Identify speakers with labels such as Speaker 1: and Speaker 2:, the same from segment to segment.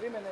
Speaker 1: Περίμενε.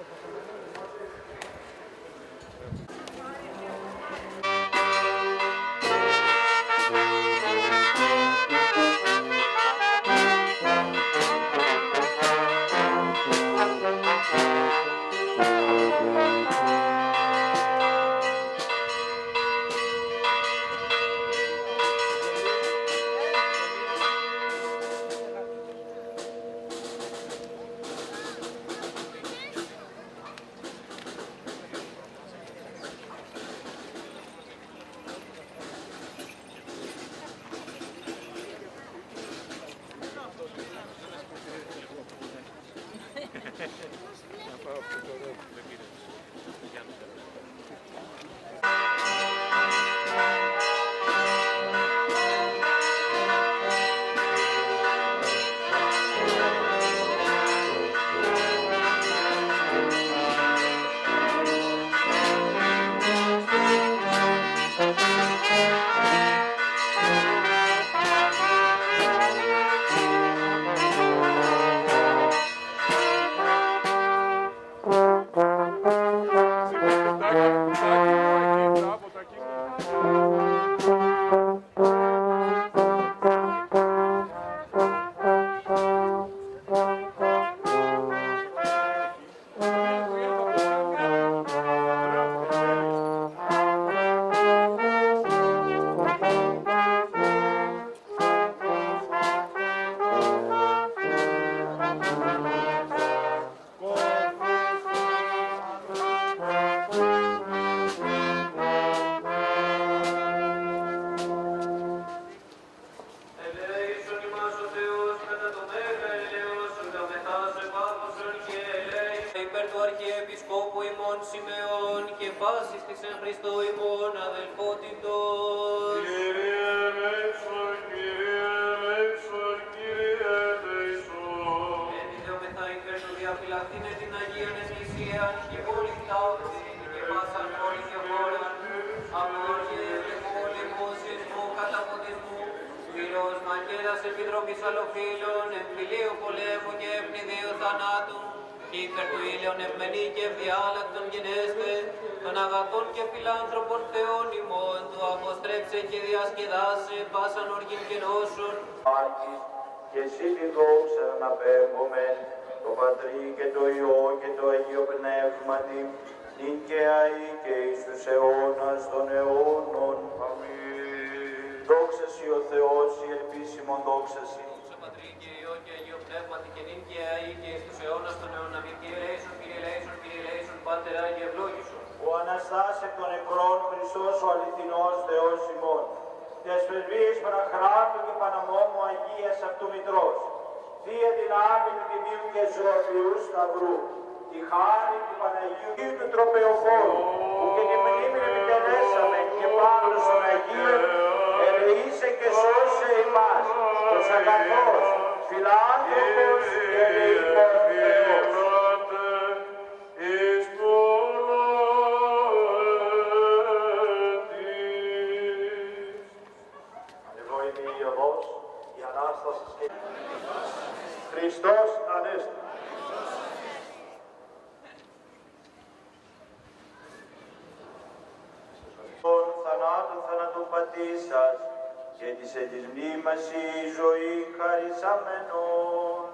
Speaker 2: Υπέρ του Αρχιεπισκόπου ημών Σιμεών και πάσης της εν Χριστώ ημών αδελφότητος.
Speaker 3: Κύριε ελέησον, Κύριε ελέησον, Κύριε ελέησον.
Speaker 2: Ενδεόμεθα υπέρ του διαφυλαχθήνε την Αγίαν Εκκλησίαν και πόλη ταύτην και πάσαν πόλη και χώραν, αμόρφιε και πόλεμο, σεισμού, καταποντισμού, πυρός μαγέρας επιδρομής αλλοφύλων, εμφυλίου πολέμου και ευνηδίου θανάτου, υπέρ του ήλιον ευμενή και ευδιάλακτον γενέστε, των αγαθών και φιλάνθρωπων Θεών ημών, του αποστρέψε και διασκεδάσε πάσαν οργήν και νόσων.
Speaker 4: Και εσύ τη δόξα να πέμπομεν, το Πατρί και το Υιό και το Αγίο Πνεύματι, νυν και αεί και εις τους αιώνας των αιώνων. Αμήν. Δόξα Συ ο Θεός, η ελπίσιμον δόξα Συ.
Speaker 2: Δόξα Πατρί και Υιό και Αγίο Πνεύματι και νυν και αεί και εις τους αιώνας των αιώνων. Αμήν. Κύριε ελέησον, Κύριε ελέησον, Κύριε ελέησον, Πάτερ Άγιε ευλόγησον.
Speaker 4: Ο Αναστάς εκ των νεκρών Χριστός ο αληθινός Θεός ημών. Τες πρεσβείες παραχράτου και παναμόμου Αγίας αυτού Μητρός. Θεία δυνάμει του Τιμίου και Ζωοποιού Σταυρού. Τη χάρη του Παναγίου και του Τροπεοφόρου, που και τη μνήμη επιτελέσαμε και πάντως των Αγίων, ελεήσε και σώσε ημάς, ως αγαθός, φιλάνθρωπος και ελεήμων Θεός. Εγώ είμαι η Ιωβός, η Ανάστασης και Χριστός Ανέστη. Τον θανάτου θανατού πατήσας και της εν της μνήμας η ζωή χαρισάμενον.